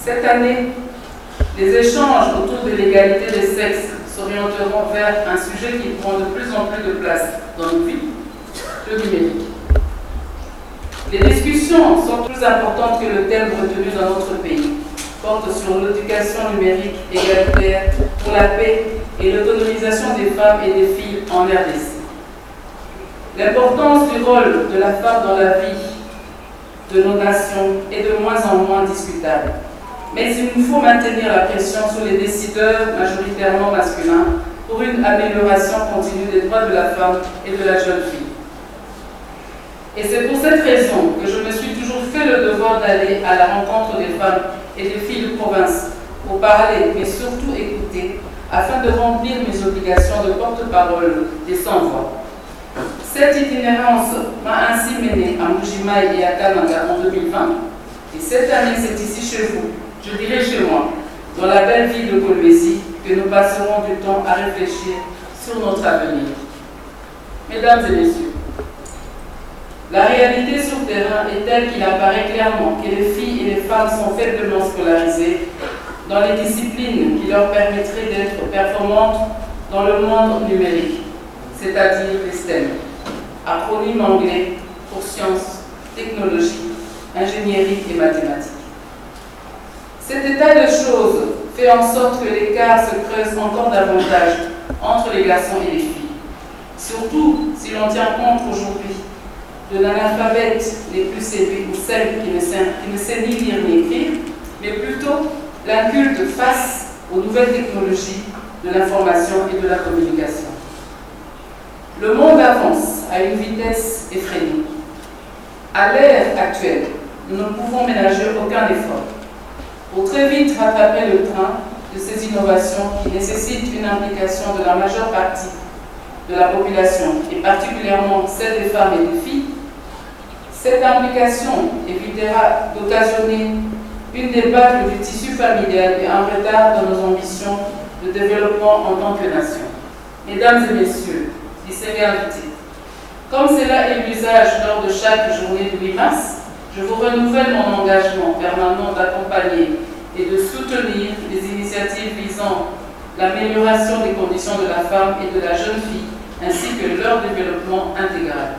Cette année, les échanges autour de l'égalité des sexes s'orienteront vers un sujet qui prend de plus en plus de place dans nos vies, le numérique. Les discussions sont plus importantes que le thème retenu dans notre pays, portent sur l'éducation numérique égalitaire pour la paix et l'autonomisation des femmes et des filles en RDC. L'importance du rôle de la femme dans la vie de nos nations est de moins en moins discutable. Mais il nous faut maintenir la pression sur les décideurs majoritairement masculins pour une amélioration continue des droits de la femme et de la jeune fille. Et c'est pour cette raison que je me suis toujours fait le devoir d'aller à la rencontre des femmes et des filles de province pour parler, mais surtout écouter, afin de remplir mes obligations de porte-parole des sans-voix. Cette itinérance m'a ainsi menée à Mbujimayi et à Kananga en 2020, et cette année c'est ici chez vous, je dirais chez moi, dans la belle ville de Kolwezi, que nous passerons du temps à réfléchir sur notre avenir. Mesdames et messieurs, la réalité sur terrain est telle qu'il apparaît clairement que les filles et les femmes sont faiblement scolarisées dans les disciplines qui leur permettraient d'être performantes dans le monde numérique, c'est-à-dire les STEM, acronyme anglais pour sciences, technologie, ingénierie et mathématiques. Cet état de choses fait en sorte que l'écart se creuse encore davantage entre les garçons et les filles, surtout si l'on tient compte aujourd'hui de l'analphabète les plus élevés ou celle qui ne sait ni lire ni écrire, mais plutôt l'inculte face aux nouvelles technologies de l'information et de la communication. Le monde avance à une vitesse effrénée. À l'ère actuelle, nous ne pouvons ménager aucun effort pour très vite rattraper le train de ces innovations qui nécessitent une implication de la majeure partie de la population, et particulièrement celle des femmes et des filles. Cette implication évitera d'occasionner une débâcle du tissu familial et un retard dans nos ambitions de développement en tant que nation. Mesdames et messieurs, distingués invités, comme cela est l'usage lors de chaque journée du 8 mars, je vous renouvelle mon engagement permanent d'accompagner et de soutenir les initiatives visant l'amélioration des conditions de la femme et de la jeune fille, ainsi que leur développement intégral.